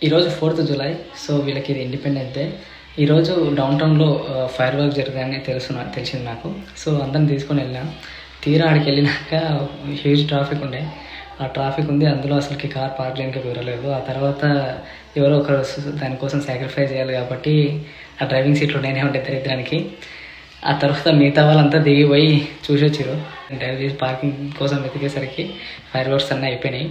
ఈరోజు 4th July. So వీళ్ళకి ఇది ఇండిపెండెన్స్ డే. ఈరోజు డౌన్ టౌన్లో ఫైర్ వర్క్ జరుగుతుందని తెలిసింది నాకు. సో అందరిని తీసుకొని వెళ్ళాను. తీరా ఆడికి వెళ్ళినాక హ్యూజ్ ట్రాఫిక్ ఉండే. ఆ ట్రాఫిక్ ఉంది, అందులో అసలుకి కార్ పార్క్ చేయడానికి కుదరలేదు. ఆ తర్వాత ఎవరో ఒకరు దానికోసం సాక్రిఫైస్ చేయాలి కాబట్టి ఆ డ్రైవింగ్ సీట్లో నేనే ఉండే దరిద్రానికి. ఆ తర్వాత మిగతా వాళ్ళంతా దిగిపోయి చూసి వచ్చారు. డ్రైవ్ చేసి పార్కింగ్ కోసం వెతికేసరికి ఫైర్ వర్క్స్ అన్నీ అయిపోయినాయి.